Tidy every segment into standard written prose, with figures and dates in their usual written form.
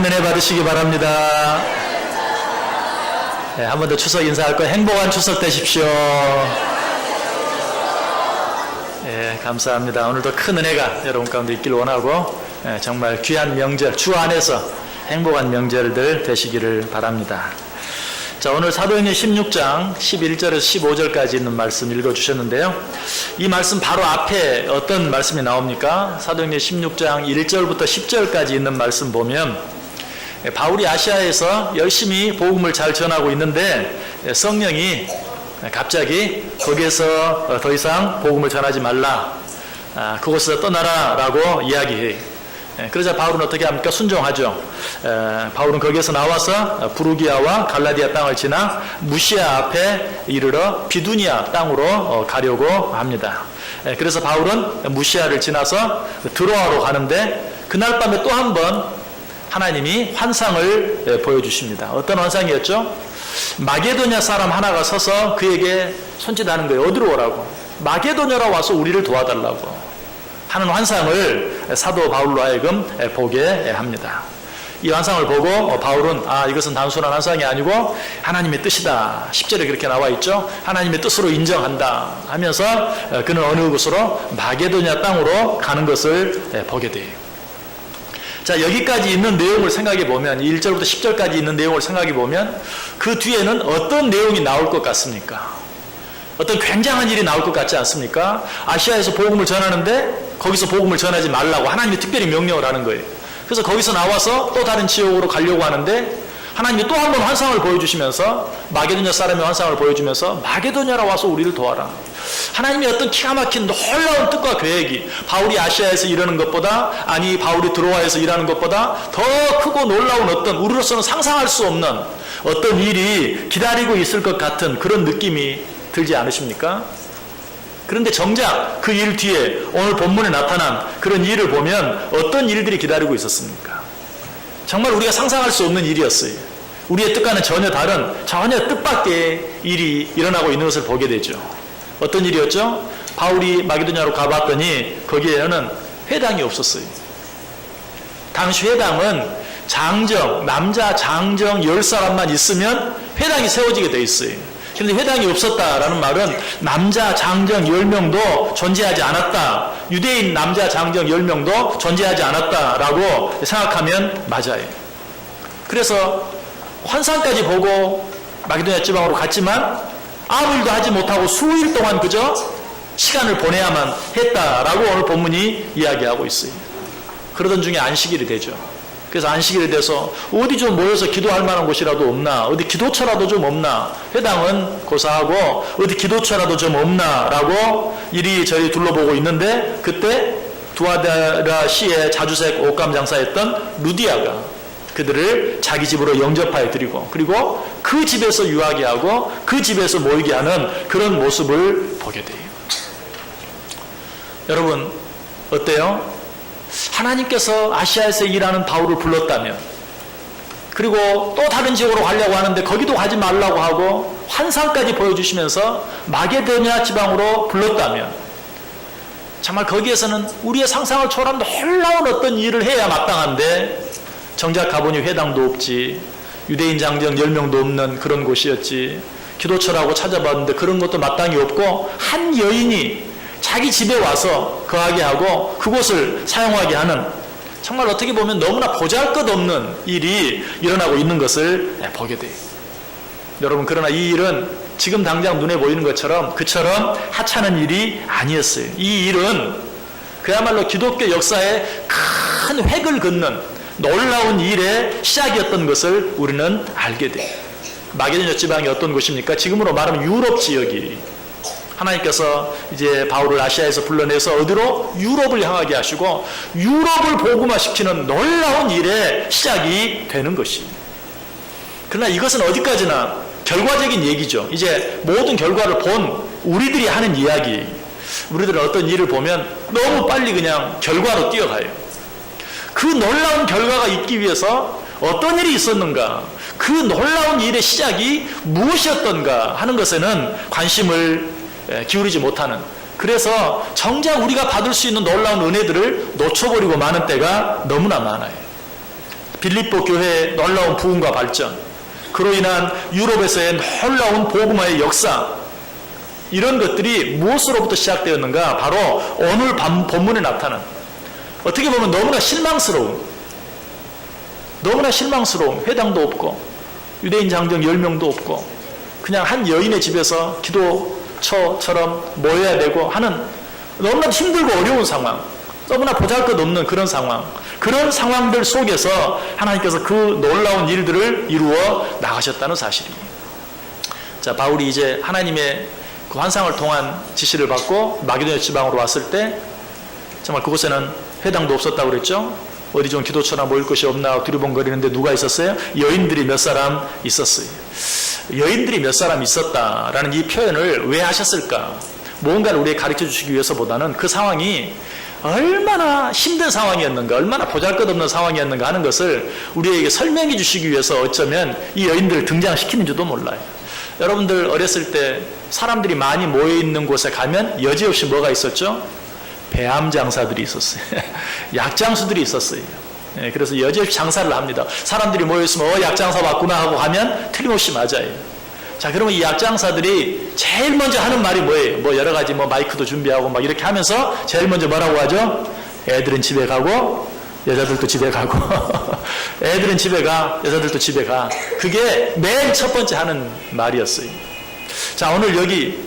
은혜 받으시기 바랍니다. 네, 한 번 더 추석 인사할 거예요. 행복한 추석 되십시오. 네, 감사합니다. 오늘도 큰 은혜가 여러분 가운데 있길 원하고 정말 귀한 명절, 주 안에서 행복한 명절들 되시기를 바랍니다. 자, 오늘 사도행전 16장 11절에서 15절까지 있는 말씀 읽어주셨는데요. 이 말씀 바로 앞에 어떤 말씀이 나옵니까? 사도행전 16장 1절부터 10절까지 있는 말씀 보면 바울이 아시아에서 열심히 복음을 잘 전하고 있는데 성령이 갑자기 거기에서 더 이상 복음을 전하지 말라, 그곳에서 떠나라 라고 이야기해요. 그러자 바울은 어떻게 합니까? 순종하죠. 바울은 거기에서 나와서 부르기아와 갈라디아 땅을 지나 무시아 앞에 이르러 비두니아 땅으로 가려고 합니다. 그래서 바울은 무시아를 지나서 드로아로 가는데 그날 밤에 또 한 번 하나님이 환상을 보여주십니다. 어떤 환상이었죠? 마게도냐 사람 하나가 서서 그에게 손짓하는 거예요. 어디로 오라고? 마게도냐로 와서 우리를 도와달라고 하는 환상을 사도 바울로 하여금 보게 합니다. 이 환상을 보고 바울은 이것은 단순한 환상이 아니고 하나님의 뜻이다. 10절에 그렇게 나와 있죠. 하나님의 뜻으로 인정한다 하면서 그는 어느 곳으로 마게도냐 땅으로 가는 것을 보게 돼요. 자, 여기까지 있는 내용을 생각해 보면 1절부터 10절까지 있는 내용을 생각해 보면 그 뒤에는 어떤 내용이 나올 것 같습니까? 어떤 굉장한 일이 나올 것 같지 않습니까? 아시아에서 복음을 전하는데 거기서 복음을 전하지 말라고 하나님이 특별히 명령을 하는 거예요. 그래서 거기서 나와서 또 다른 지역으로 가려고 하는데 하나님이 또 한 번 환상을 보여주시면서 마게도냐 사람의 환상을 보여주면서 마게도냐로 와서 우리를 도와라. 하나님의 어떤 기가 막힌 놀라운 뜻과 계획이 바울이 아시아에서 일하는 것보다, 아니 바울이 드로아에서 일하는 것보다 더 크고 놀라운 어떤 우리로서는 상상할 수 없는 어떤 일이 기다리고 있을 것 같은 그런 느낌이 들지 않으십니까? 그런데 정작 그 일 뒤에 오늘 본문에 나타난 그런 일을 보면 어떤 일들이 기다리고 있었습니까? 정말 우리가 상상할 수 없는 일이었어요. 우리의 뜻과는 전혀 다른, 전혀 뜻밖의 일이 일어나고 있는 것을 보게 되죠. 어떤 일이었죠? 바울이 마게도냐로 가봤더니 거기에는 회당이 없었어요. 당시 회당은 장정, 남자 장정 10사람만 있으면 회당이 세워지게 돼 있어요. 그런데 회당이 없었다라는 말은 남자 장정 10명도 존재하지 않았다. 유대인 남자 장정 10명도 존재하지 않았다라고 생각하면 맞아요. 그래서 환상까지 보고 마게도냐 지방으로 갔지만 아무 일도 하지 못하고 수일 동안 그저 시간을 보내야만 했다라고 오늘 본문이 이야기하고 있어요. 그러던 중에 안식일이 되죠. 그래서 안식일에 대해서 어디 좀 모여서 기도할 만한 곳이라도 없나, 어디 기도처라도 좀 없나, 회당은 고사하고 어디 기도처라도 좀 없나 라고 이리저리 둘러보고 있는데 그때 두아데라 시의 자주색 옷감 장사였던 루디아가 그들을 자기 집으로 영접하여 드리고 그리고 그 집에서 유하게 하고 그 집에서 모이게 하는 그런 모습을 보게 돼요. 여러분 어때요? 하나님께서 아시아에서 일하는 바울을 불렀다면, 그리고 또 다른 지역으로 가려고 하는데 거기도 가지 말라고 하고 환상까지 보여주시면서 마게도냐 지방으로 불렀다면 정말 거기에서는 우리의 상상을 초월한 놀라운 어떤 일을 해야 마땅한데 정작 가보니 회당도 없지, 유대인 장정 10명도 없는 그런 곳이었지, 기도처라고 찾아봤는데 그런 것도 마땅히 없고 한 여인이 자기 집에 와서 거하게 하고 그곳을 사용하게 하는, 정말 어떻게 보면 너무나 보잘것없는 일이 일어나고 있는 것을 보게 돼요. 여러분, 그러나 이 일은 지금 당장 눈에 보이는 것처럼 그처럼 하찮은 일이 아니었어요. 이 일은 그야말로 기독교 역사에 큰 획을 긋는 놀라운 일의 시작이었던 것을 우리는 알게 돼요. 마게도냐 지방이 어떤 곳입니까? 지금으로 말하면 유럽 지역이, 하나님께서 이제 바울을 아시아에서 불러내서 어디로? 유럽을 향하게 하시고 유럽을 복음화시키는 놀라운 일의 시작이 되는 것입니다. 그러나 이것은 어디까지나 결과적인 얘기죠. 이제 모든 결과를 본 우리들이 하는 이야기. 우리들은 어떤 일을 보면 너무 빨리 그냥 결과로 뛰어가요. 그 놀라운 결과가 있기 위해서 어떤 일이 있었는가, 그 놀라운 일의 시작이 무엇이었던가 하는 것에는 관심을 기울이지 못하는, 그래서 정작 우리가 받을 수 있는 놀라운 은혜들을 놓쳐버리고 마는 때가 너무나 많아요. 빌립보 교회의 놀라운 부흥과 발전, 그로 인한 유럽에서의 놀라운 복음화의 역사, 이런 것들이 무엇으로부터 시작되었는가? 바로 오늘 본문에 나타난, 어떻게 보면 너무나 실망스러운 회당도 없고 유대인 장정 10명도 없고 그냥 한 여인의 집에서 기도처처럼 모여야 되고 하는 너무나 힘들고 어려운 상황, 너무나 보잘것없는 그런 상황, 그런 상황들 속에서 하나님께서 그 놀라운 일들을 이루어 나가셨다는 사실이에요. 자, 바울이 이제 하나님의 그 환상을 통한 지시를 받고 마게도냐 지방으로 왔을 때 정말 그곳에는 회당도 없었다고 그랬죠. 어디 좀 기도처나 모일 것이 없나 두리번거리는데 누가 있었어요? 여인들이 몇 사람 있었어요. 여인들이 몇 사람 있었다라는 이 표현을 왜 하셨을까? 뭔가를 우리에게 가르쳐 주시기 위해서보다는 그 상황이 얼마나 힘든 상황이었는가, 얼마나 보잘것없는 상황이었는가 하는 것을 우리에게 설명해 주시기 위해서 어쩌면 이 여인들을 등장시키는지도 몰라요. 여러분들 어렸을 때 사람들이 많이 모여있는 곳에 가면 여지없이 뭐가 있었죠? 배암 장사들이 있었어요. 약장수들이 있었어요. 그래서 여지없이 장사를 합니다. 사람들이 모여있으면 약장사 왔구나 하고 가면 틀림없이 맞아요. 자, 그러면 이 약장사들이 제일 먼저 하는 말이 뭐예요? 뭐 여러 가지 마이크도 준비하고 막 이렇게 하면서 제일 먼저 뭐라고 하죠? 애들은 집에 가고 여자들도 집에 가고 애들은 집에 가, 여자들도 집에 가. 그게 맨 첫 번째 하는 말이었어요. 자, 오늘 여기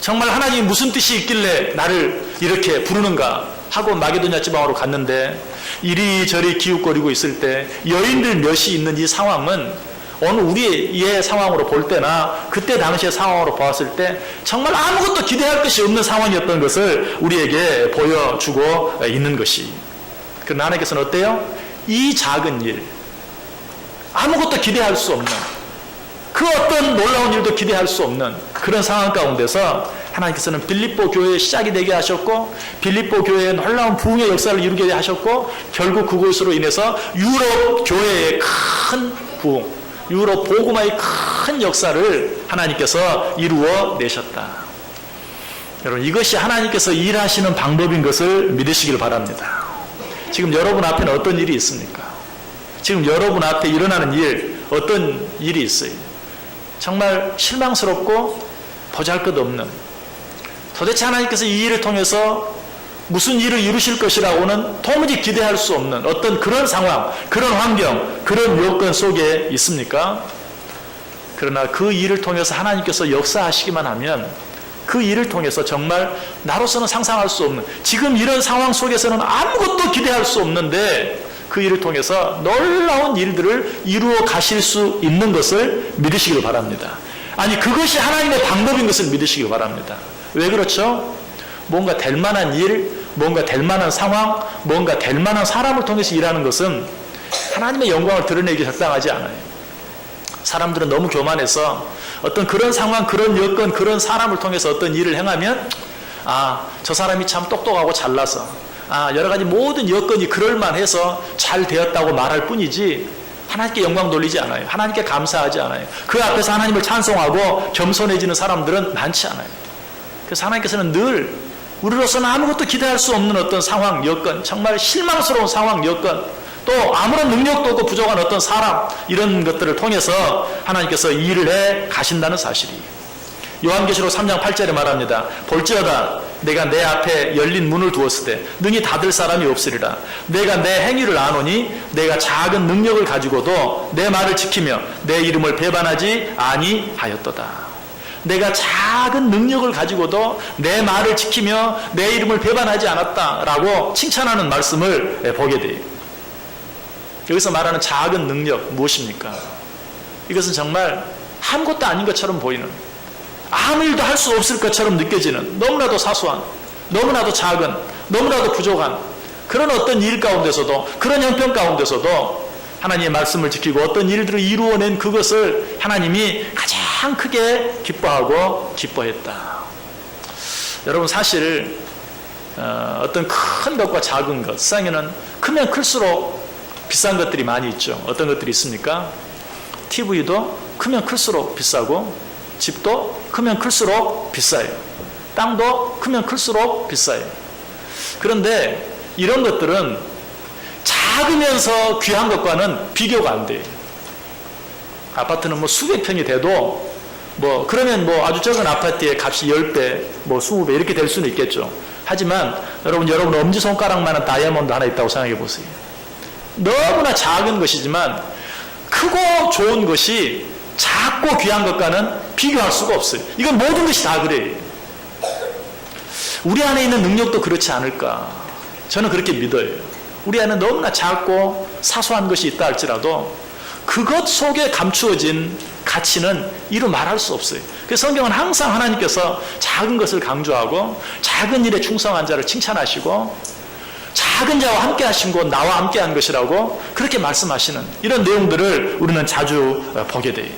정말 하나님이 무슨 뜻이 있길래 나를 이렇게 부르는가 하고 마게도냐 지방으로 갔는데 이리저리 기웃거리고 있을 때 여인들 몇이 있는 이 상황은 오늘 우리의 상황으로 볼 때나 그때 당시의 상황으로 보았을 때 정말 아무것도 기대할 것이 없는 상황이었던 것을 우리에게 보여주고 있는 것이. 그러나 하나님께서는 어때요? 이 작은 일, 아무것도 기대할 수 없는, 그 어떤 놀라운 일도 기대할 수 없는 그런 상황 가운데서 하나님께서는 빌립보 교회의 시작이 되게 하셨고 빌립보 교회의 놀라운 부흥의 역사를 이루게 하셨고 결국 그것으로 인해서 유럽 교회의 큰 부흥, 유럽 복음화의 큰 역사를 하나님께서 이루어 내셨다. 여러분, 이것이 하나님께서 일하시는 방법인 것을 믿으시길 바랍니다. 지금 여러분 앞에는 어떤 일이 있습니까? 지금 여러분 앞에 일어나는 일, 어떤 일이 있어요? 정말 실망스럽고 보잘것없는, 도대체 하나님께서 이 일을 통해서 무슨 일을 이루실 것이라고는 도무지 기대할 수 없는 어떤 그런 상황, 그런 환경, 그런 요건 속에 있습니까? 그러나 그 일을 통해서 하나님께서 역사하시기만 하면 그 일을 통해서 정말 나로서는 상상할 수 없는, 지금 이런 상황 속에서는 아무것도 기대할 수 없는데 그 일을 통해서 놀라운 일들을 이루어 가실 수 있는 것을 믿으시길 바랍니다. 아니, 그것이 하나님의 방법인 것을 믿으시길 바랍니다. 왜 그렇죠? 뭔가 될 만한 일, 뭔가 될 만한 상황, 뭔가 될 만한 사람을 통해서 일하는 것은 하나님의 영광을 드러내기 적당하지 않아요. 사람들은 너무 교만해서 어떤 그런 상황, 그런 여건, 그런 사람을 통해서 어떤 일을 행하면 저 사람이 참 똑똑하고 잘나서 여러 가지 모든 여건이 그럴만해서 잘 되었다고 말할 뿐이지 하나님께 영광 돌리지 않아요. 하나님께 감사하지 않아요. 그 앞에서 하나님을 찬송하고 겸손해지는 사람들은 많지 않아요. 그래서 하나님께서는 늘 우리로서는 아무것도 기대할 수 없는 어떤 상황, 여건, 정말 실망스러운 상황, 여건, 또 아무런 능력도 없고 부족한 어떤 사람, 이런 것들을 통해서 하나님께서 일을 해 가신다는 사실이에요. 요한계시록 3장 8절에 말합니다. 볼지어다 내가 내 앞에 열린 문을 두었을 때 능히 닫을 사람이 없으리라. 내가 내 행위를 아노니 내가 작은 능력을 가지고도 내 말을 지키며 내 이름을 배반하지 아니하였도다. 내가 작은 능력을 가지고도 내 말을 지키며 내 이름을 배반하지 않았다라고 칭찬하는 말씀을 보게 돼요. 여기서 말하는 작은 능력 무엇입니까? 이것은 정말 아무것도 아닌 것처럼 보이는, 아무 일도 할 수 없을 것처럼 느껴지는 너무나도 사소한, 너무나도 작은, 너무나도 부족한 그런 어떤 일 가운데서도, 그런 형편 가운데서도 하나님의 말씀을 지키고 어떤 일들을 이루어낸 그것을 하나님이 가장 크게 기뻐하고 기뻐했다. 여러분, 사실 어떤 큰 것과 작은 것, 세상에는 크면 클수록 비싼 것들이 많이 있죠. 어떤 것들이 있습니까? TV도 크면 클수록 비싸고, 집도 크면 클수록 비싸요. 땅도 크면 클수록 비싸요. 그런데 이런 것들은 작으면서 귀한 것과는 비교가 안 돼요. 아파트는 뭐 수백 평이 돼도 그러면 아주 적은 아파트의 값이 10배, 20배 이렇게 될 수는 있겠죠. 하지만 여러분 엄지손가락만한 다이아몬드 하나 있다고 생각해 보세요. 너무나 작은 것이지만 크고 좋은 것이 작고 귀한 것과는 비교할 수가 없어요. 이건 모든 것이 다 그래요. 우리 안에 있는 능력도 그렇지 않을까. 저는 그렇게 믿어요. 우리 안에 너무나 작고 사소한 것이 있다 할지라도 그것 속에 감추어진 가치는 이루 말할 수 없어요. 그래서 성경은 항상 하나님께서 작은 것을 강조하고 작은 일에 충성한 자를 칭찬하시고 작은 자와 함께 하신 것 나와 함께 한 것이라고 그렇게 말씀하시는 이런 내용들을 우리는 자주 보게 돼요.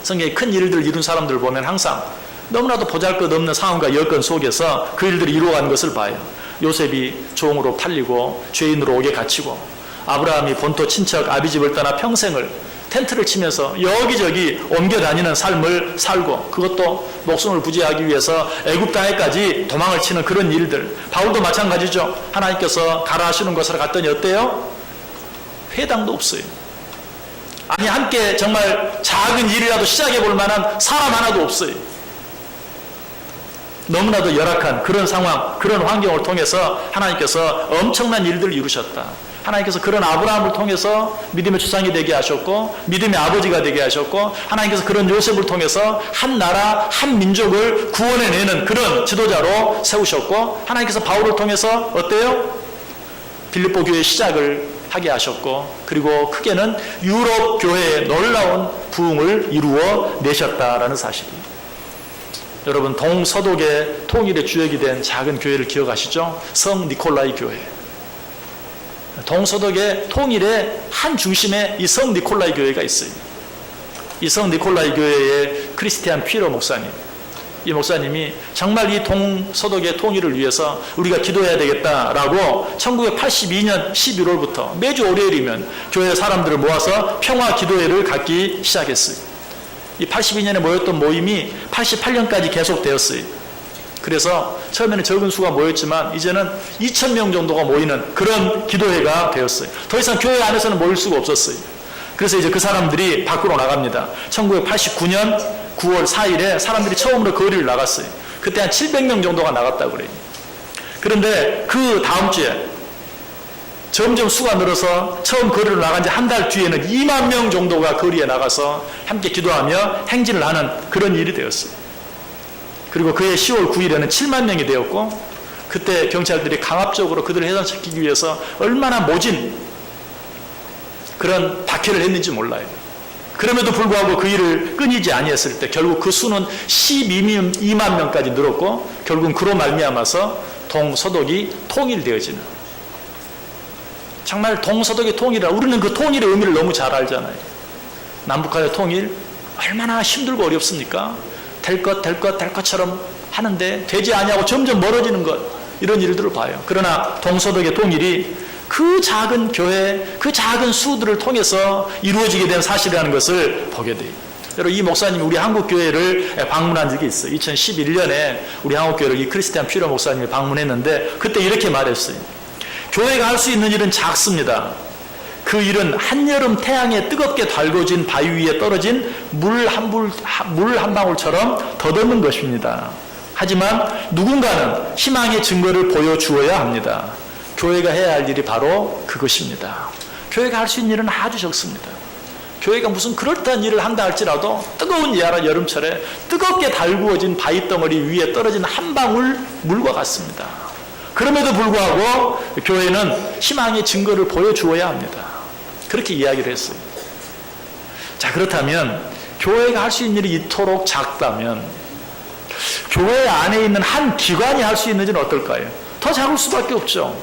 성경에 큰 일들을 이룬 사람들을 보면 항상 너무나도 보잘것없는 상황과 여건 속에서 그 일들이 이루어가는 것을 봐요. 요셉이 종으로 팔리고 죄인으로 옥에 갇히고 아브라함이 본토 친척 아비집을 떠나 평생을 텐트를 치면서 여기저기 옮겨 다니는 삶을 살고 그것도 목숨을 부지하기 위해서 애굽 땅에까지 도망을 치는 그런 일들. 바울도 마찬가지죠. 하나님께서 가라 하시는 곳으로 갔더니 어때요? 회당도 없어요. 아니 함께 정말 작은 일이라도 시작해 볼 만한 사람 하나도 없어요. 너무나도 열악한 그런 상황, 그런 환경을 통해서 하나님께서 엄청난 일들을 이루셨다. 하나님께서 그런 아브라함을 통해서 믿음의 조상이 되게 하셨고 믿음의 아버지가 되게 하셨고 하나님께서 그런 요셉을 통해서 한 나라, 한 민족을 구원해내는 그런 지도자로 세우셨고 하나님께서 바울을 통해서 어때요? 빌립보 교회의 시작을 하게 하셨고 그리고 크게는 유럽 교회의 놀라운 부흥을 이루어 내셨다라는 사실이에요. 여러분 동서독의 통일의 주역이 된 작은 교회를 기억하시죠? 성 니콜라이 교회. 동서독의 통일의 한 중심에 이 성 니콜라이 교회가 있어요. 이 성 니콜라이 교회의 크리스티안 피러 목사님. 이 목사님이 정말 이 동서독의 통일을 위해서 우리가 기도해야 되겠다라고 1982년 11월부터 매주 월요일이면 교회 사람들을 모아서 평화 기도회를 갖기 시작했어요. 이 82년에 모였던 모임이 88년까지 계속되었어요. 그래서 처음에는 적은 수가 모였지만 이제는 2,000명 정도가 모이는 그런 기도회가 되었어요. 더 이상 교회 안에서는 모일 수가 없었어요. 그래서 이제 그 사람들이 밖으로 나갑니다. 1989년 9월 4일에 사람들이 처음으로 거리를 나갔어요. 그때 한 700명 정도가 나갔다고 그래요. 그런데 그 다음 주에 점점 수가 늘어서 처음 거리로 나간 지 한 달 뒤에는 2만 명 정도가 거리에 나가서 함께 기도하며 행진을 하는 그런 일이 되었어요. 그리고 그해 10월 9일에는 7만 명이 되었고 그때 경찰들이 강압적으로 그들을 해산시키기 위해서 얼마나 모진 그런 박해를 했는지 몰라요. 그럼에도 불구하고 그 일을 끊이지 아니했을 때 결국 그 수는 12만 명까지 늘었고 결국은 그로 말미암아서 동서독이 통일되어지는 정말 동서독의 통일이라 우리는 그 통일의 의미를 너무 잘 알잖아요. 남북한의 통일 얼마나 힘들고 어렵습니까? 될 것처럼 하는데 되지 아니하고 점점 멀어지는 것 이런 일들을 봐요. 그러나 동서독의 통일이 그 작은 교회, 그 작은 수들을 통해서 이루어지게 된 사실이라는 것을 보게 돼요. 여러분 이 목사님이 우리 한국교회를 방문한 적이 있어요. 2011년에 우리 한국교회를 이 크리스티안 피러 목사님이 방문했는데 그때 이렇게 말했어요. 교회가 할 수 있는 일은 작습니다. 그 일은 한여름 태양에 뜨겁게 달궈진 바위 위에 떨어진 물 한 방울처럼 덧없는 것입니다. 하지만 누군가는 희망의 증거를 보여주어야 합니다. 교회가 해야 할 일이 바로 그것입니다. 교회가 할 수 있는 일은 아주 적습니다. 교회가 무슨 그럴듯한 일을 한다 할지라도 뜨거운 여름철에 뜨겁게 달구어진 바위 덩어리 위에 떨어진 한 방울 물과 같습니다. 그럼에도 불구하고 교회는 희망의 증거를 보여주어야 합니다. 그렇게 이야기를 했어요. 자, 그렇다면 교회가 할 수 있는 일이 이토록 작다면 교회 안에 있는 한 기관이 할 수 있는 일은 어떨까요? 더 작을 수밖에 없죠.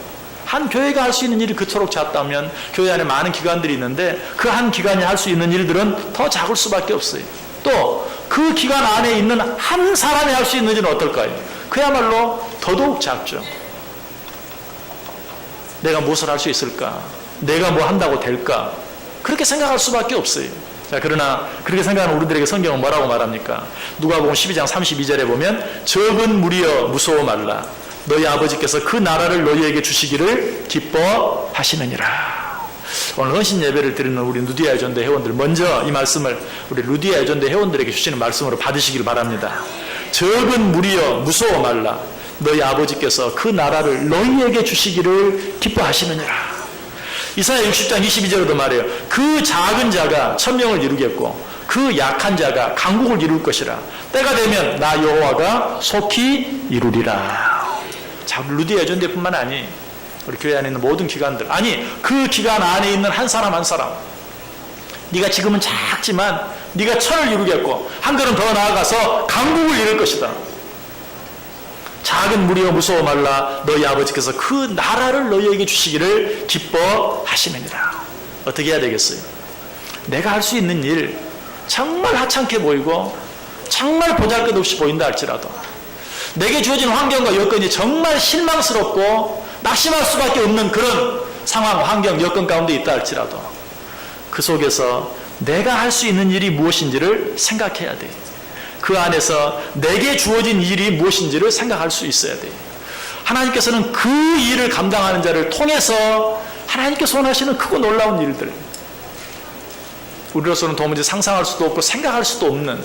한 교회가 할 수 있는 일이 그토록 작다면 교회 안에 많은 기관들이 있는데 그 한 기관이 할 수 있는 일들은 더 작을 수밖에 없어요. 또 그 기관 안에 있는 한 사람이 할 수 있는 일은 어떨까요? 그야말로 더더욱 작죠. 내가 무엇을 할 수 있을까? 내가 뭐 한다고 될까? 그렇게 생각할 수밖에 없어요. 자, 그러나 그렇게 생각하는 우리들에게 성경은 뭐라고 말합니까? 누가복음 12장 32절에 보면 적은 무리여 무서워 말라. 너희 아버지께서 그 나라를 너희에게 주시기를 기뻐하시느니라. 오늘 헌신 예배를 드리는 우리 루디아 애전대 회원들, 먼저 이 말씀을 우리 루디아 애전대 회원들에게 주시는 말씀으로 받으시길 바랍니다. 적은 무리여 무서워 말라. 너희 아버지께서 그 나라를 너희에게 주시기를 기뻐하시느니라. 이사야 60장 22절에도 말해요. 그 작은 자가 천명을 이루겠고 그 약한 자가 강국을 이룰 것이라. 때가 되면 나 여호와가 속히 이루리라. 자, 루디아 애전대뿐만 아니 우리 교회 안에 있는 모든 기관들, 아니 그 기관 안에 있는 한 사람 한 사람, 네가 지금은 작지만 네가 천을 이루겠고 한 걸음 더 나아가서 강국을 이룰 것이다. 작은 무리여 무서워 말라. 너희 아버지께서 그 나라를 너희에게 주시기를 기뻐하시느니라. 어떻게 해야 되겠어요? 내가 할 수 있는 일 정말 하찮게 보이고 정말 보잘것없이 보인다 할지라도, 내게 주어진 환경과 여건이 정말 실망스럽고 낙심할 수밖에 없는 그런 상황, 환경, 여건 가운데 있다 할지라도 그 속에서 내가 할 수 있는 일이 무엇인지를 생각해야 돼. 그 안에서 내게 주어진 일이 무엇인지를 생각할 수 있어야 돼. 하나님께서는 그 일을 감당하는 자를 통해서 하나님께서 원하시는 크고 놀라운 일들, 우리로서는 도무지 상상할 수도 없고 생각할 수도 없는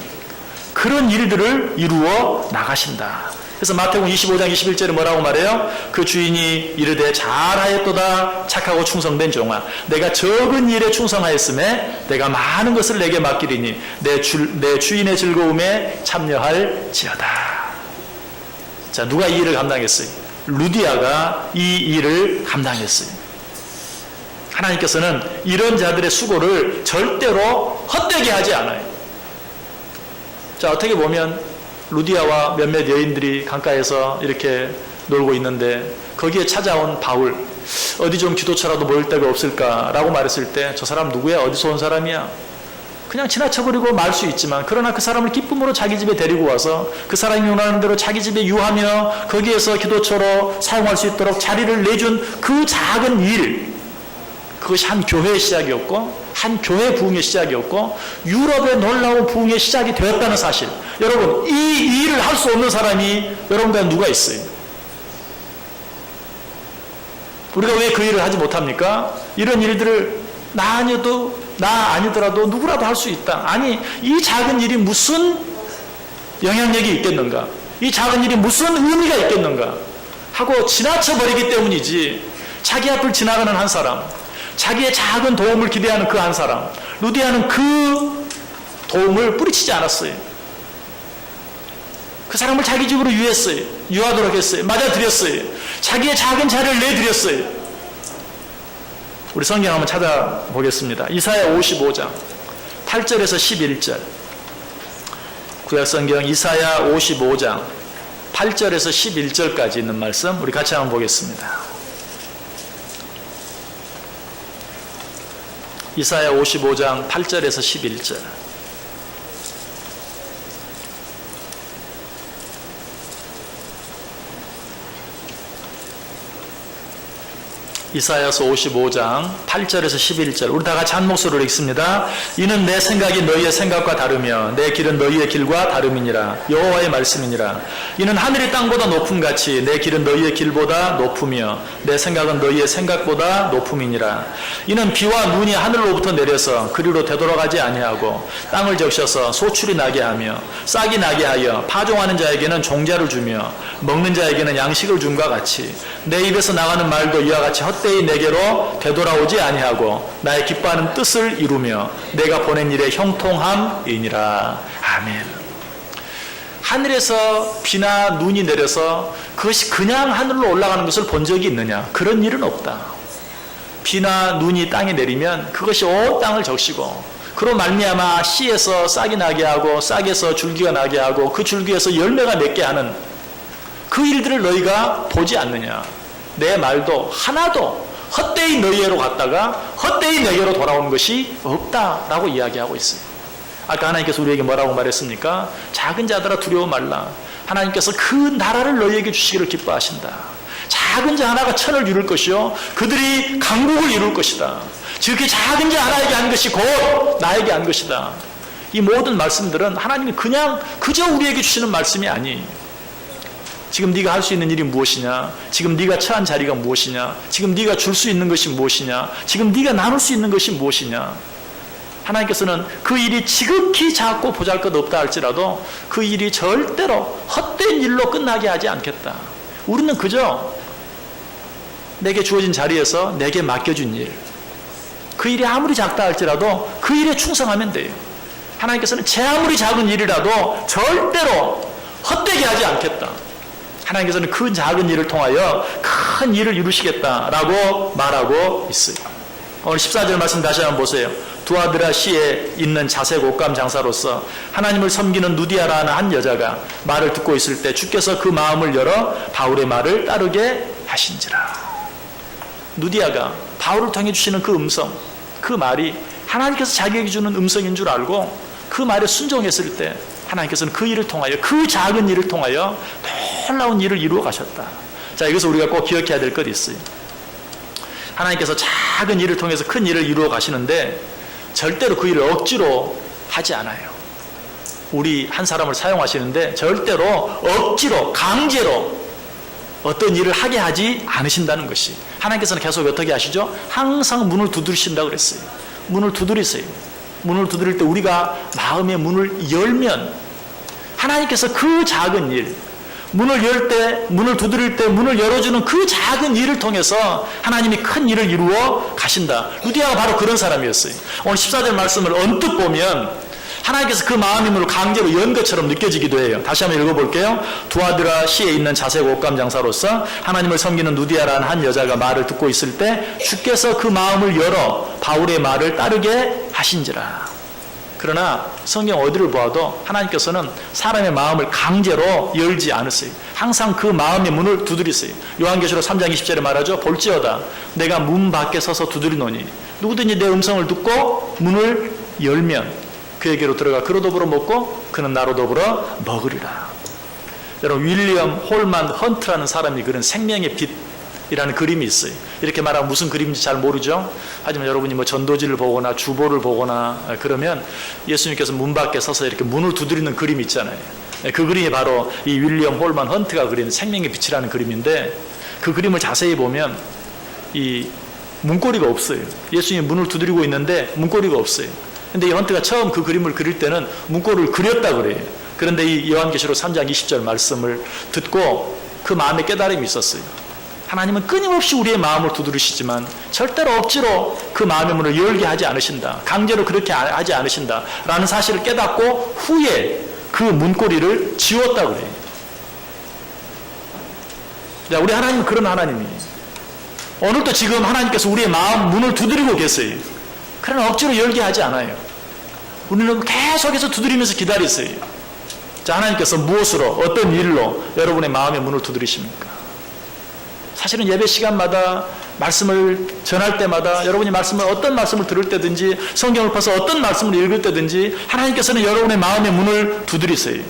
그런 일들을 이루어 나가신다. 그래서 마태복음 25장 21절에 뭐라고 말해요? 그 주인이 이르되 잘하였도다 착하고 충성된 종아, 내가 적은 일에 충성하였음에 내가 많은 것을 내게 맡기리니 내 주인의 즐거움에 참여할지어다. 자, 누가 이 일을 감당했어요? 루디아가 이 일을 감당했어요. 하나님께서는 이런 자들의 수고를 절대로 헛되게 하지 않아요. 자, 어떻게 보면 루디아와 몇몇 여인들이 강가에서 이렇게 놀고 있는데 거기에 찾아온 바울, 어디 좀 기도처라도 모일 데가 없을까라고 말했을 때 저 사람 누구야? 어디서 온 사람이야? 그냥 지나쳐버리고 말 수 있지만, 그러나 그 사람을 기쁨으로 자기 집에 데리고 와서 그 사람이 원하는 대로 자기 집에 유하며 거기에서 기도처로 사용할 수 있도록 자리를 내준 그 작은 일, 그것이 한 교회의 시작이었고 한 교회 부흥의 시작이었고 유럽의 놀라운 부흥의 시작이 되었다는 사실. 여러분, 이 일을 할 수 없는 사람이 여러분과 누가 있어요? 우리가 왜 그 일을 하지 못합니까? 이런 일들을 나 아니더라도 누구라도 할 수 있다. 아니, 이 작은 일이 무슨 영향력이 있겠는가? 이 작은 일이 무슨 의미가 있겠는가? 하고 지나쳐버리기 때문이지. 자기 앞을 지나가는 한 사람, 자기의 작은 도움을 기대하는 그 한 사람, 루디아는 그 도움을 뿌리치지 않았어요. 그 사람을 자기 집으로 유하도록 했어요. 맞아들였어요. 자기의 작은 자리를 내드렸어요. 우리 성경 한번 찾아보겠습니다. 이사야 55장 8절에서 11절. 구약성경 이사야 55장 8절에서 11절까지 있는 말씀 우리 같이 한번 보겠습니다. 이사야 55장 8절에서 11절. 이사야서 55장 8절에서 11절. 우리 다 같이 한 목소리로 읽습니다. 이는 내 생각이 너희의 생각과 다르며 내 길은 너희의 길과 다름이니라. 여호와의 말씀이니라. 이는 하늘이 땅보다 높음 같이 내 길은 너희의 길보다 높으며 내 생각은 너희의 생각보다 높음이니라. 이는 비와 눈이 하늘로부터 내려서 그리로 되돌아가지 아니하고 땅을 적셔서 소출이 나게 하며 싹이 나게 하여 파종하는 자에게는 종자를 주며 먹는 자에게는 양식을 줌과 같이 내 입에서 나가는 말도 이와 같이 헛되이 내게로 되돌아오지 아니하고 나의 기뻐하는 뜻을 이루며 내가 보낸 일의 형통함이니라. 아멘. 하늘에서 비나 눈이 내려서 그것이 그냥 하늘로 올라가는 것을 본 적이 있느냐? 그런 일은 없다. 비나 눈이 땅에 내리면 그것이 온 땅을 적시고 그로 말미암아 씨에서 싹이 나게 하고 싹에서 줄기가 나게 하고 그 줄기에서 열매가 맺게 하는 그 일들을 너희가 보지 않느냐? 내 말도 하나도 헛되이 너희에로 갔다가 헛되이 내게로 돌아오는 것이 없다라고 이야기하고 있어요. 아까 하나님께서 우리에게 뭐라고 말했습니까? 작은 자들아 두려워 말라. 하나님께서 그 나라를 너희에게 주시기를 기뻐하신다. 작은 자 하나가 천을 이룰 것이요 그들이 강국을 이룰 것이다. 즉 그 작은 자 하나에게 한 것이 곧 나에게 한 것이다. 이 모든 말씀들은 하나님이 그냥 그저 우리에게 주시는 말씀이 아니에요. 지금 네가 할 수 있는 일이 무엇이냐? 지금 네가 처한 자리가 무엇이냐? 지금 네가 줄 수 있는 것이 무엇이냐? 지금 네가 나눌 수 있는 것이 무엇이냐? 하나님께서는 그 일이 지극히 작고 보잘것없다 할지라도 그 일이 절대로 헛된 일로 끝나게 하지 않겠다. 우리는 그저 내게 주어진 자리에서 내게 맡겨준 일, 그 일이 아무리 작다 할지라도 그 일에 충성하면 돼요. 하나님께서는 제 아무리 작은 일이라도 절대로 헛되게 하지 않겠다. 하나님께서는 그 작은 일을 통하여 큰 일을 이루시겠다라고 말하고 있어요. 오늘 14절 말씀 다시 한번 보세요. 두아드라 시에 있는 자색 옷감 장사로서 하나님을 섬기는 누디아라는 한 여자가 말을 듣고 있을 때 주께서 그 마음을 열어 바울의 말을 따르게 하신지라. 누디아가 바울을 통해 주시는 그 음성, 그 말이 하나님께서 자기에게 주는 음성인 줄 알고 그 말에 순종했을 때 하나님께서는 그 일을 통하여, 그 작은 일을 통하여 놀라운 일을 이루어 가셨다. 자, 여기서 우리가 꼭 기억해야 될 것이 있어요. 하나님께서 작은 일을 통해서 큰 일을 이루어 가시는데 절대로 그 일을 억지로 하지 않아요. 우리 한 사람을 사용하시는데 절대로 억지로, 강제로 어떤 일을 하게 하지 않으신다는 것이, 하나님께서는 계속 어떻게 하시죠? 항상 문을 두드리신다고 그랬어요. 문을 두드리세요. 문을 두드릴 때 우리가 마음의 문을 열면 하나님께서 그 작은 일, 문을 열 때, 문을 두드릴 때 문을 열어주는 그 작은 일을 통해서 하나님이 큰 일을 이루어 가신다. 루디아가 바로 그런 사람이었어요. 오늘 14절 말씀을 언뜻 보면 하나님께서 그 마음의 문을 강제로 연 것처럼 느껴지기도 해요. 다시 한번 읽어볼게요. 두아드라 시에 있는 자색 옷감 장사로서 하나님을 섬기는 누디아라는 한 여자가 말을 듣고 있을 때 주께서 그 마음을 열어 바울의 말을 따르게 하신지라. 그러나 성경 어디를 보아도 하나님께서는 사람의 마음을 강제로 열지 않으세요. 항상 그 마음의 문을 두드리세요. 요한계시록 3장 20절에 말하죠. 볼지어다 내가 문 밖에 서서 두드리노니 누구든지 내 음성을 듣고 문을 열면 그에게로 들어가 그로 더불어 먹고 그는 나로 더불어 먹으리라. 여러분, 윌리엄 홀만 헌트라는 사람이 그런 생명의 빛이라는 그림이 있어요. 이렇게 말하면 무슨 그림인지 잘 모르죠. 하지만 여러분이 뭐 전도지를 보거나 주보를 보거나 그러면 예수님께서 문 밖에 서서 이렇게 문을 두드리는 그림이 있잖아요. 그 그림이 바로 이 윌리엄 홀만 헌트가 그린 생명의 빛이라는 그림인데, 그 그림을 자세히 보면 이 문고리가 없어요. 예수님이 문을 두드리고 있는데 문고리가 없어요. 근데 이 헌트가 처음 그 그림을 그릴 때는 문고리를 그렸다 그래요. 그런데 이 요한계시록 3장 20절 말씀을 듣고 그 마음에 깨달음이 있었어요. 하나님은 끊임없이 우리의 마음을 두드리시지만 절대로 억지로 그 마음의 문을 열게 하지 않으신다. 강제로 그렇게 하지 않으신다. 라는 사실을 깨닫고 후에 그 문고리를 지웠다 그래요. 자, 우리 하나님은 그런 하나님이에요. 오늘도 지금 하나님께서 우리의 마음 문을 두드리고 계세요. 그러나 억지로 열게 하지 않아요. 우리는 계속해서 두드리면서 기다리세요. 자, 하나님께서 무엇으로, 어떤 일로 여러분의 마음의 문을 두드리십니까? 사실은 예배 시간마다 말씀을 전할 때마다 여러분이 어떤 말씀을 들을 때든지 성경을 펴서 어떤 말씀을 읽을 때든지 하나님께서는 여러분의 마음의 문을 두드리세요.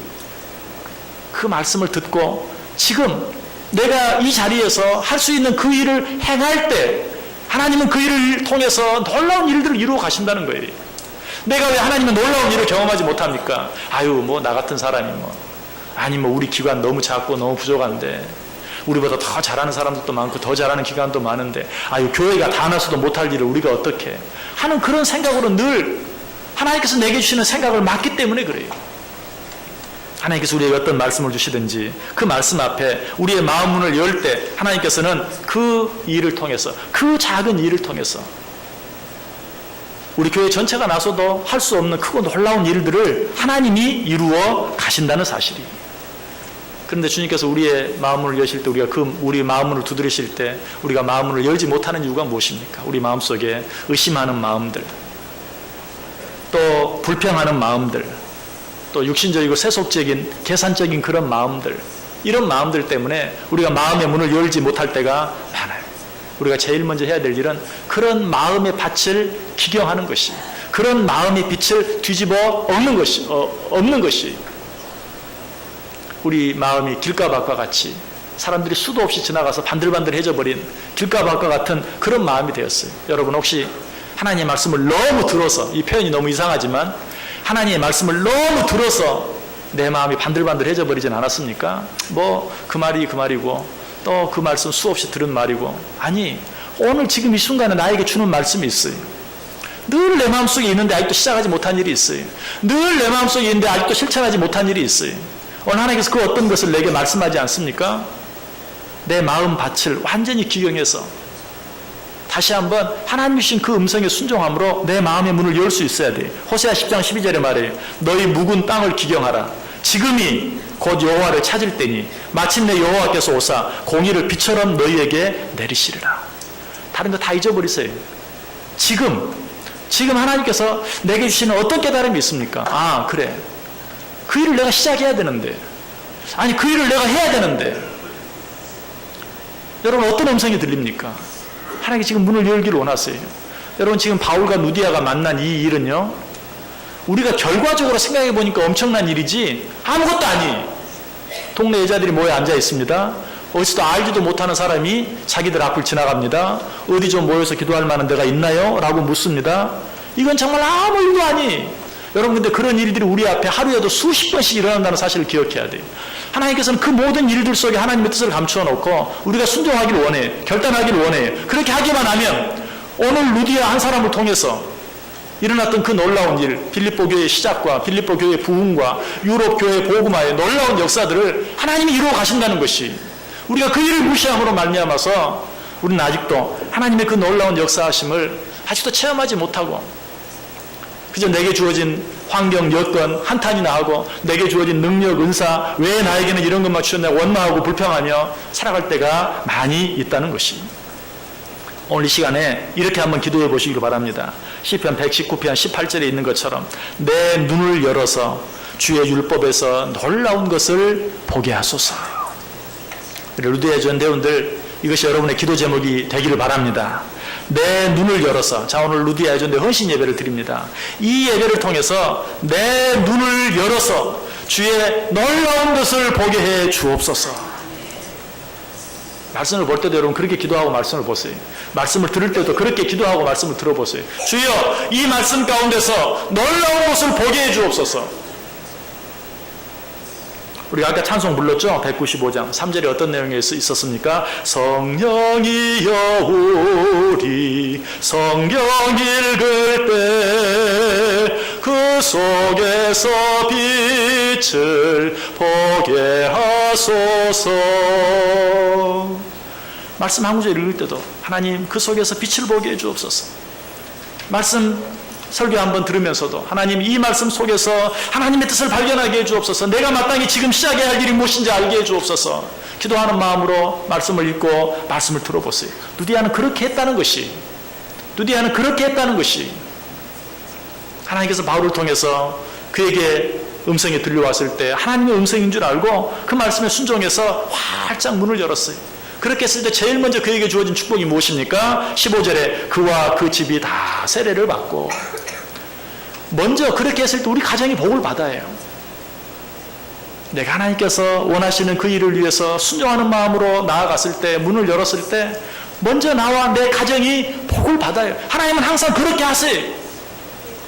그 말씀을 듣고 지금 내가 이 자리에서 할 수 있는 그 일을 행할 때 하나님은 그 일을 통해서 놀라운 일들을 이루어 가신다는 거예요. 내가 왜 하나님은 놀라운 일을 경험하지 못합니까? 아유, 뭐 나 같은 사람이 아니 우리 기관 너무 작고 너무 부족한데, 우리보다 더 잘하는 사람들도 많고 더 잘하는 기관도 많은데, 아유 교회가 다 나서도 못할 일을 우리가 어떻게 하는 그런 생각으로 늘 하나님께서 내게 주시는 생각을 맞기 때문에 그래요. 하나님께서 우리에게 어떤 말씀을 주시든지 그 말씀 앞에 우리의 마음 문을 열 때 하나님께서는 그 일을 통해서, 그 작은 일을 통해서 우리 교회 전체가 나서도 할 수 없는 크고 놀라운 일들을 하나님이 이루어 가신다는 사실이. 그런데 주님께서 우리의 마음을 여실 때, 우리가 우리 마음을 두드리실 때 우리가 마음을 열지 못하는 이유가 무엇입니까? 우리 마음속에 의심하는 마음들, 또 불평하는 마음들, 또 육신적이고 세속적인 계산적인 그런 마음들, 이런 마음들 때문에 우리가 마음의 문을 열지 못할 때가 많아요. 우리가 제일 먼저 해야 될 일은 그런 마음의 밭을 기경하는 것이, 그런 마음의 빛을 뒤집어 엎는 것이 우리 마음이 길가밭과 같이 사람들이 수도 없이 지나가서 반들반들해져 버린 길가밭과 같은 그런 마음이 되었어요. 여러분 혹시 하나님의 말씀을 너무 들어서, 이 표현이 너무 이상하지만 하나님의 말씀을 너무 들어서 내 마음이 반들반들해져 버리진 않았습니까? 뭐 그 말이 그 말이고 또 그 말씀 수없이 들은 말이고, 아니 오늘 지금 이 순간에 나에게 주는 말씀이 있어요. 늘 내 마음속에 있는데 아직도 시작하지 못한 일이 있어요. 늘 내 마음속에 있는데 아직도 실천하지 못한 일이 있어요. 오늘 하나님께서 그 어떤 것을 내게 말씀하지 않습니까? 내 마음 밭을 완전히 기경해서 다시 한번 하나님 주신 그 음성에 순종함으로 내 마음의 문을 열 수 있어야 돼요. 호세아 10장 12절에 말해요. 너희 묵은 땅을 기경하라. 지금이 곧 여호와를 찾을 때니 마침내 여호와께서 오사 공의를 비처럼 너희에게 내리시리라. 다른 거 다 잊어버리세요. 지금 하나님께서 내게 주시는 어떤 깨달음이 있습니까? 아, 그래, 그 일을 내가 시작해야 되는데, 아니 그 일을 내가 해야 되는데. 여러분 어떤 음성이 들립니까? 하나님이 지금 문을 열기를 원하세요. 여러분 지금 바울과 누디아가 만난 이 일은요, 우리가 결과적으로 생각해 보니까 엄청난 일이지 아무것도 아니. 동네 여자들이 모여 앉아 있습니다. 어디서도 알지도 못하는 사람이 자기들 앞을 지나갑니다. 어디 좀 모여서 기도할 만한 데가 있나요? 라고 묻습니다. 이건 정말 아무 일도 아니. 여러분 근데 그런 일들이 우리 앞에 하루에도 수십 번씩 일어난다는 사실을 기억해야 돼요. 하나님께서는 그 모든 일들 속에 하나님의 뜻을 감추어 놓고 우리가 순종하기를 원해, 결단하기를 원해. 그렇게 하기만 하면 오늘 루디아 한 사람을 통해서 일어났던 그 놀라운 일, 빌립보 교회의 시작과 빌립보 교회의 부흥과 유럽 교회의 복음화의 놀라운 역사들을 하나님이 이루어 가신다는 것이, 우리가 그 일을 무시함으로 말미암아서 우리는 아직도 하나님의 그 놀라운 역사하심을 아직도 체험하지 못하고 그저 내게 주어진 환경, 여건 한탄이나 하고 내게 주어진 능력, 은사, 왜 나에게는 이런 것만 주셨나 원망하고 불평하며 살아갈 때가 많이 있다는 것이, 오늘 이 시간에 이렇게 한번 기도해 보시기를 바랍니다. 시편 119편 18절에 있는 것처럼 내 눈을 열어서 주의 율법에서 놀라운 것을 보게 하소서. 루디아 전대원들, 이것이 여러분의 기도 제목이 되기를 바랍니다. 내 눈을 열어서, 자 오늘 루디아 전대 헌신 예배를 드립니다. 이 예배를 통해서 내 눈을 열어서 주의 놀라운 것을 보게 해 주옵소서. 말씀을 볼 때도 여러분 그렇게 기도하고 말씀을 보세요. 말씀을 들을 때도 그렇게 기도하고 말씀을 들어보세요. 주여 이 말씀 가운데서 놀라운 것을 보게 해 주옵소서. 우리가 아까 찬송 불렀죠? 195장 3절에 어떤 내용이 있었습니까? 성령이여 우리 성경 읽을 때 그 속에서 빛을 보게 하소서. 말씀 한 구절 읽을 때도 하나님 그 속에서 빛을 보게 해 주옵소서. 말씀 설교 한번 들으면서도 하나님 이 말씀 속에서 하나님의 뜻을 발견하게 해 주옵소서. 내가 마땅히 지금 시작해야 할 일이 무엇인지 알게 해 주옵소서. 기도하는 마음으로 말씀을 읽고 말씀을 들어보세요. 누디아는 그렇게 했다는 것이, 하나님께서 바울을 통해서 그에게 음성이 들려왔을 때 하나님의 음성인 줄 알고 그 말씀에 순종해서 활짝 문을 열었어요. 그렇게 했을 때 제일 먼저 그에게 주어진 축복이 무엇입니까? 15절에 그와 그 집이 다 세례를 받고, 먼저 그렇게 했을 때 우리 가정이 복을 받아요. 내가 하나님께서 원하시는 그 일을 위해서 순종하는 마음으로 나아갔을 때, 문을 열었을 때 먼저 나와 내 가정이 복을 받아요. 하나님은 항상 그렇게 하세요.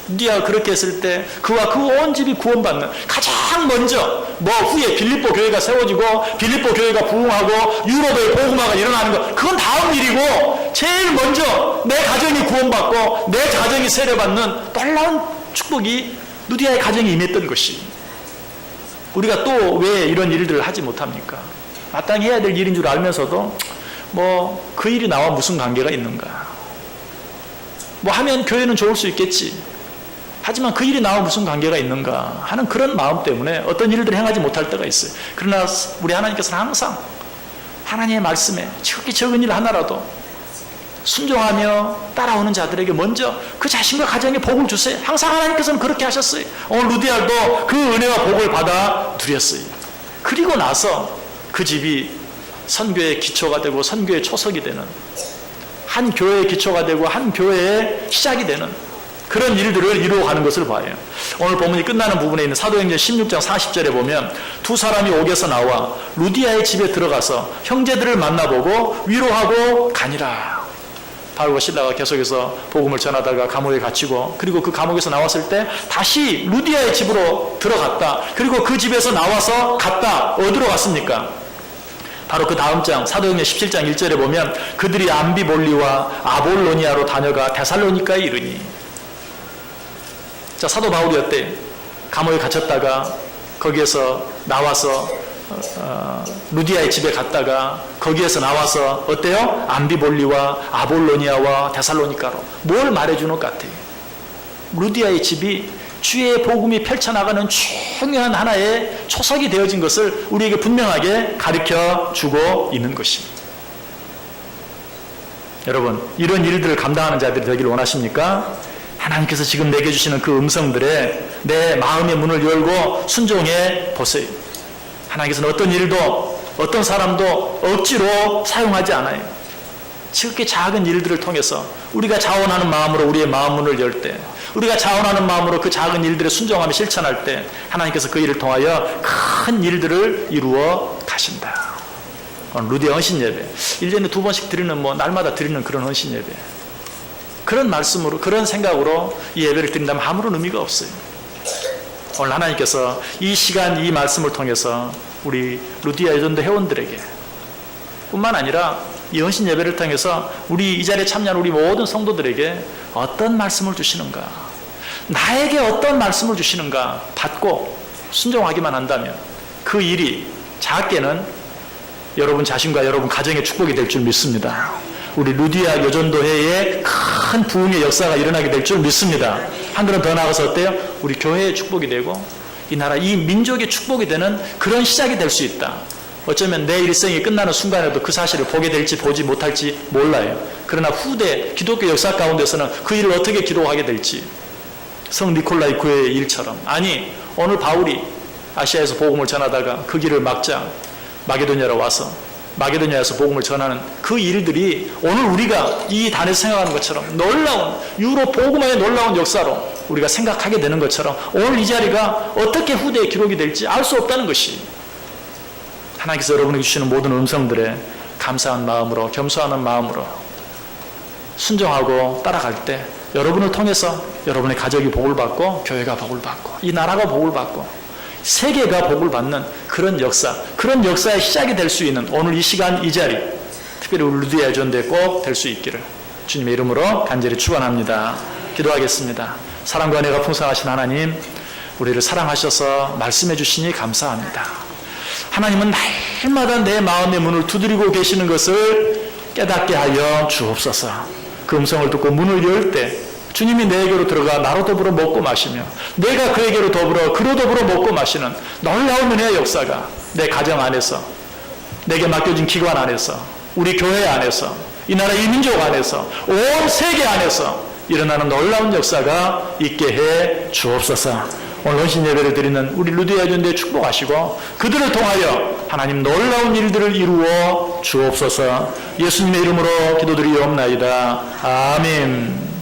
누디아가 그렇게 했을 때 그와 그 온 집이 구원받는, 가장 먼저 후에 빌립보 교회가 세워지고 빌립보 교회가 부흥하고 유럽의 복음화가 일어나는 것, 그건 다음 일이고 제일 먼저 내 가정이 구원받고 내 가정이 세례받는 놀라운 축복이 누디아의 가정에 임했던 것이, 우리가 또 왜 이런 일들을 하지 못합니까? 마땅히 해야 될 일인 줄 알면서도 그 일이 나와 무슨 관계가 있는가, 하면 교회는 좋을 수 있겠지, 하지만 그 일이 나와 무슨 관계가 있는가 하는 그런 마음 때문에 어떤 일들을 행하지 못할 때가 있어요. 그러나 우리 하나님께서는 항상 하나님의 말씀에 지극히 적은 일 하나라도 순종하며 따라오는 자들에게 먼저 그 자신과 가정에 복을 주세요. 항상 하나님께서는 그렇게 하셨어요. 오늘 루디아도 그 은혜와 복을 받아 누렸어요. 그리고 나서 그 집이 선교의 기초가 되고 선교의 초석이 되는, 한 교회의 기초가 되고 한 교회의 시작이 되는 그런 일들을 이루어가는 것을 봐요. 오늘 본문이 끝나는 부분에 있는 사도행전 16장 40절에 보면 두 사람이 옥에서 나와 루디아의 집에 들어가서 형제들을 만나보고 위로하고 가니라. 바울과 실라가 계속해서 복음을 전하다가 감옥에 갇히고, 그리고 그 감옥에서 나왔을 때 다시 루디아의 집으로 들어갔다. 그리고 그 집에서 나와서 갔다. 어디로 갔습니까? 바로 그 다음 장 사도행전 17장 1절에 보면 그들이 암비볼리와 아볼로니아로 다녀가 데살로니카에 이르니. 자, 사도 바울이 어때? 감옥에 갇혔다가 거기에서 나와서 루디아의 집에 갔다가 거기에서 나와서 어때요? 암비볼리와 아볼로니아와 데살로니카로. 뭘 말해주는 것 같아요? 루디아의 집이 주의 복음이 펼쳐나가는 중요한 하나의 초석이 되어진 것을 우리에게 분명하게 가르쳐 주고 있는 것입니다. 여러분, 이런 일들을 감당하는 자들이 되기를 원하십니까? 하나님께서 지금 내게 주시는 그 음성들에 내 마음의 문을 열고 순종해 보세요. 하나님께서는 어떤 일도 어떤 사람도 억지로 사용하지 않아요. 지극히 작은 일들을 통해서 우리가 자원하는 마음으로 우리의 마음 문을 열 때, 우리가 자원하는 마음으로 그 작은 일들에 순종하며 실천할 때 하나님께서 그 일을 통하여 큰 일들을 이루어 가신다. 루디아 헌신 예배, 1년에 2번씩 드리는 날마다 드리는 그런 헌신 예배, 그런 말씀으로, 그런 생각으로 이 예배를 드린다면 아무런 의미가 없어요. 오늘 하나님께서 이 시간, 이 말씀을 통해서 우리 루디아 여전도 회원들에게 뿐만 아니라 이 헌신 예배를 통해서 우리 이 자리에 참여한 우리 모든 성도들에게 어떤 말씀을 주시는가, 나에게 어떤 말씀을 주시는가 받고 순종하기만 한다면 그 일이 작게는 여러분 자신과 여러분 가정의 축복이 될 줄 믿습니다. 우리 루디아 여전도회에 큰 부흥의 역사가 일어나게 될 줄 믿습니다. 한 걸음 더 나아가서 어때요? 우리 교회의 축복이 되고 이 나라, 이 민족의 축복이 되는 그런 시작이 될 수 있다. 어쩌면 내 일생이 끝나는 순간에도 그 사실을 보게 될지 보지 못할지 몰라요. 그러나 후대 기독교 역사 가운데서는 그 일을 어떻게 기록하게 될지, 성 니콜라이 교회의 일처럼, 아니 오늘 바울이 아시아에서 복음을 전하다가 그 길을 막자 마게도냐로 와서 마게도냐에서 복음을 전하는 그 일들이 오늘 우리가 이 단에서 생각하는 것처럼 놀라운 유럽 복음화의 놀라운 역사로 우리가 생각하게 되는 것처럼 오늘 이 자리가 어떻게 후대에 기록이 될지 알 수 없다는 것이, 하나님께서 여러분에게 주시는 모든 음성들에 감사한 마음으로, 겸손하는 마음으로 순종하고 따라갈 때 여러분을 통해서 여러분의 가족이 복을 받고 교회가 복을 받고 이 나라가 복을 받고 세계가 복을 받는 그런 역사, 그런 역사의 시작이 될 수 있는 오늘 이 시간 이 자리, 특별히 우리 루디아 여전도에 꼭 될 수 있기를 주님의 이름으로 간절히 축원합니다. 기도하겠습니다. 사랑과 은혜가 풍성하신 하나님, 우리를 사랑하셔서 말씀해 주시니 감사합니다. 하나님은 날마다 내 마음의 문을 두드리고 계시는 것을 깨닫게 하여 주옵소서. 그 음성을 듣고 문을 열 때 주님이 내게로 들어가 나로 더불어 먹고 마시며 내가 그에게로 더불어 그로 더불어 먹고 마시는 놀라운 은혜의 역사가 내 가정 안에서, 내게 맡겨진 기관 안에서, 우리 교회 안에서, 이 나라 이 민족 안에서, 온 세계 안에서 일어나는 놀라운 역사가 있게 해 주옵소서. 오늘 헌신 예배를 드리는 우리 루디아 여전도에 축복하시고 그들을 통하여 하나님 놀라운 일들을 이루어 주옵소서. 예수님의 이름으로 기도드리옵나이다. 아멘.